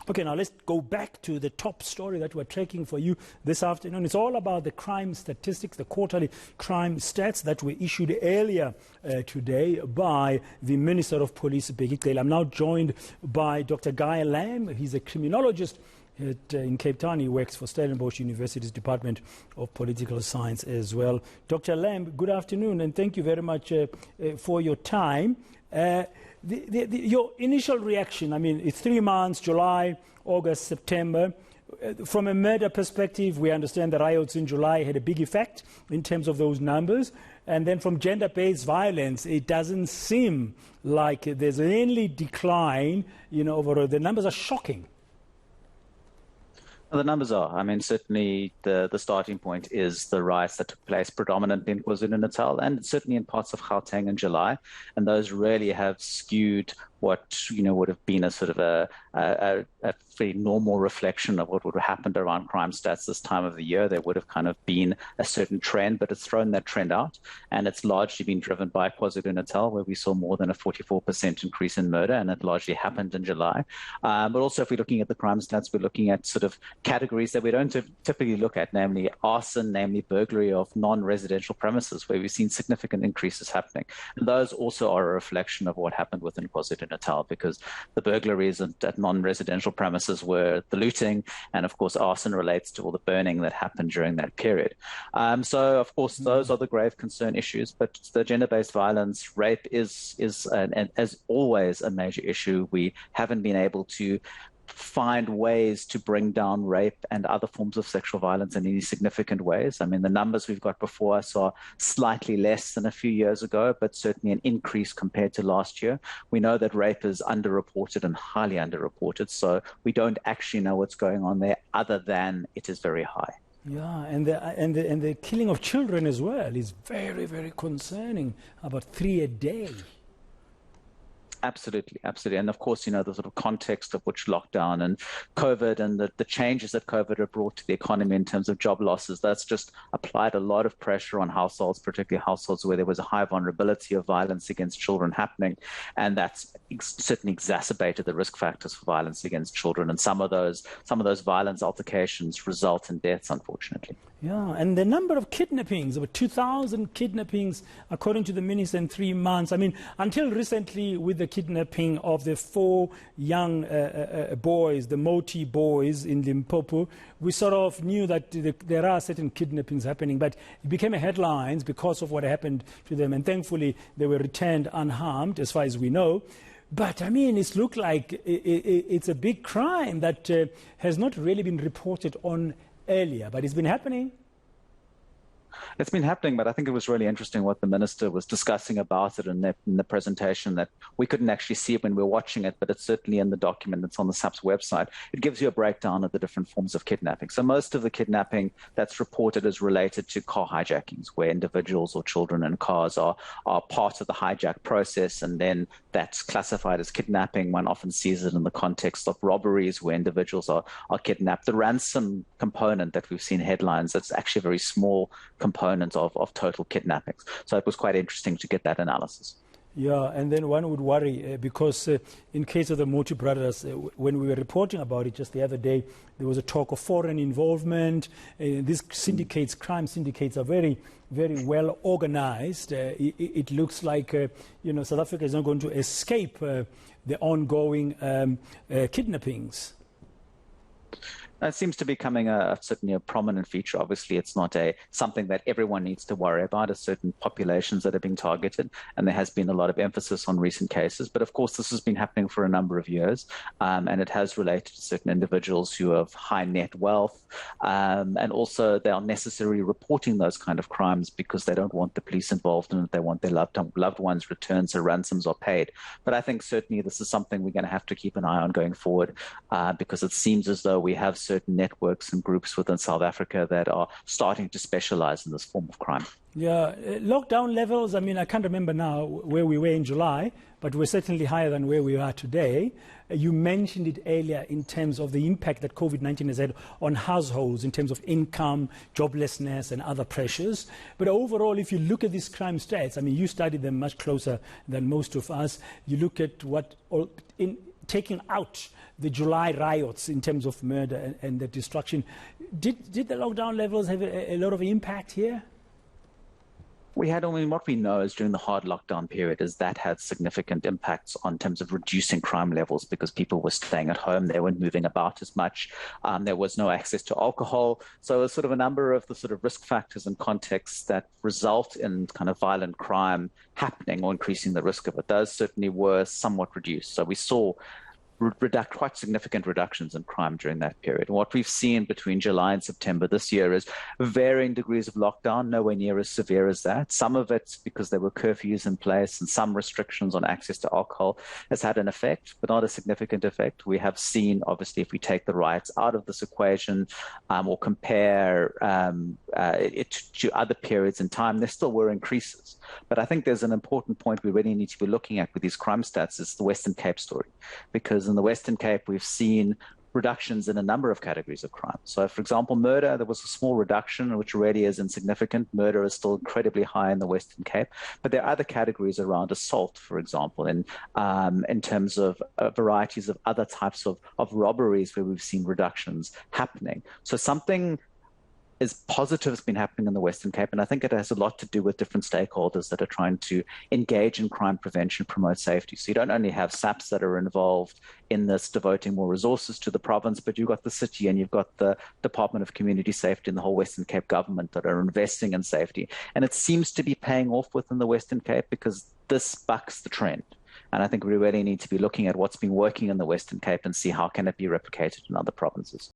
Okay, now let's go back to the top story that we're tracking for you this afternoon. It's all about the crime statistics, the quarterly crime stats that were issued earlier today by the Minister of Police, Bheki Cele. I'm now joined by Dr. Guy Lamb. He's a criminologist in Cape Town. He works for Stellenbosch University's Department of Political Science as well. Dr. Lamb, good afternoon, and thank you very much for your time. Your initial reaction, I mean, it's 3 months, July, August, September. From a murder perspective, we understand the riots in July had a big effect in terms of those numbers. And then from gender-based violence, it doesn't seem like there's any decline, overall. The numbers are shocking. The numbers are. I mean, certainly the starting point is the riots that took place predominantly in KwaZulu-Natal and certainly in parts of Gauteng in July. And those really have skewed what would have been a sort of a very normal reflection of what would have happened around crime stats this time of the year. There would have kind of been a certain trend, but it's thrown that trend out, and it's largely been driven by KwaZulu-Natal, where we saw more than a 44% increase in murder, and it largely happened in July. But also, if we're looking at the crime stats, we're looking at sort of categories that we don't typically look at, namely arson, namely burglary of non-residential premises, where we've seen significant increases happening. And those also are a reflection of what happened within KwaZulu-Natal, because the burglaries at non-residential premises were the looting, and of course arson relates to all the burning that happened during that period. So of course those are the grave concern issues, but the gender-based violence, rape is as always a major issue. We haven't been able to find ways to bring down rape and other forms of sexual violence in any significant ways. I mean, the numbers we've got before us are slightly less than a few years ago, but certainly an increase compared to last year. We know that rape is underreported and highly underreported, so we don't actually know what's going on there other than it is very high. Yeah, and the killing of children as well is very, very concerning, about 3 a day. Absolutely, absolutely. And of course, the sort of context of which lockdown and COVID and the changes that COVID have brought to the economy in terms of job losses, that's just applied a lot of pressure on households, particularly households where there was a high vulnerability of violence against children happening. And that's certainly exacerbated the risk factors for violence against children. And some of those violence altercations result in deaths, unfortunately. Yeah, and the number of kidnappings, about 2,000 kidnappings, according to the minister, in 3 months. I mean, until recently, with the kidnapping of the 4 young boys, the Moti boys in Limpopo, we sort of knew that there are certain kidnappings happening, but it became a headlines because of what happened to them. And thankfully, they were returned unharmed, as far as we know. But, I mean, it's looked like it's a big crime that has not really been reported on earlier, but it's been happening. It's been happening, but I think it was really interesting what the minister was discussing about it in the presentation, that we couldn't actually see it when we were watching it, but it's certainly in the document that's on the SAP's website. It gives you a breakdown of the different forms of kidnapping. So most of the kidnapping that's reported is related to car hijackings, where individuals or children in cars are part of the hijack process, and then that's classified as kidnapping. One often sees it in the context of robberies where individuals are kidnapped. The ransom component that we've seen headlines, that's actually a very small component of total kidnappings. So it was quite interesting to get that analysis. Yeah, and then one would worry because in case of the Moti brothers, when we were reporting about it just the other day, there was a talk of foreign involvement. These syndicates, crime syndicates, are very, very well organized. It looks like South Africa is not going to escape the ongoing kidnappings. It seems to be becoming certainly a prominent feature. Obviously, it's not something that everyone needs to worry about. There's certain populations that are being targeted, and there has been a lot of emphasis on recent cases. But of course, this has been happening for a number of years, and it has related to certain individuals who have high net wealth, and also they are necessarily reporting those kind of crimes because they don't want the police involved in it. They want their loved ones returned, so ransoms are paid. But I think certainly this is something we're going to have to keep an eye on going forward, because it seems as though we have certain networks and groups within South Africa that are starting to specialize in this form of crime. Yeah, lockdown levels, I mean, I can't remember now where we were in July, but we're certainly higher than where we are today. You mentioned it earlier in terms of the impact that COVID-19 has had on households in terms of income, joblessness, and other pressures. But overall, if you look at these crime stats, I mean, you studied them much closer than most of us. You look at what taking out the July riots in terms of murder and the destruction. Did the lockdown levels have a lot of impact here? What we know is during the hard lockdown period is that had significant impacts on terms of reducing crime levels because people were staying at home, they weren't moving about as much, there was no access to alcohol. So there's sort of a number of the sort of risk factors and contexts that result in kind of violent crime happening or increasing the risk of it. Those certainly were somewhat reduced. So we saw quite significant reductions in crime during that period. And what we've seen between July and September this year is varying degrees of lockdown, nowhere near as severe as that. Some of it's because there were curfews in place and some restrictions on access to alcohol has had an effect, but not a significant effect. We have seen, obviously, if we take the riots out of this equation or compare it to other periods in time, there still were increases. But I think there's an important point we really need to be looking at with these crime stats is the Western Cape story, because in the Western Cape, we've seen reductions in a number of categories of crime. So, for example, murder, there was a small reduction, which really is insignificant. Murder is still incredibly high in the Western Cape. But there are other categories around assault, for example, in terms of varieties of other types of robberies where we've seen reductions happening. So something is positive has been happening in the Western Cape, and I think it has a lot to do with different stakeholders that are trying to engage in crime prevention, promote safety. So you don't only have SAPs that are involved in this, devoting more resources to the province, but you've got the city and you've got the Department of Community Safety and the whole Western Cape government that are investing in safety. And it seems to be paying off within the Western Cape because this bucks the trend. And I think we really need to be looking at what's been working in the Western Cape and see how can it be replicated in other provinces.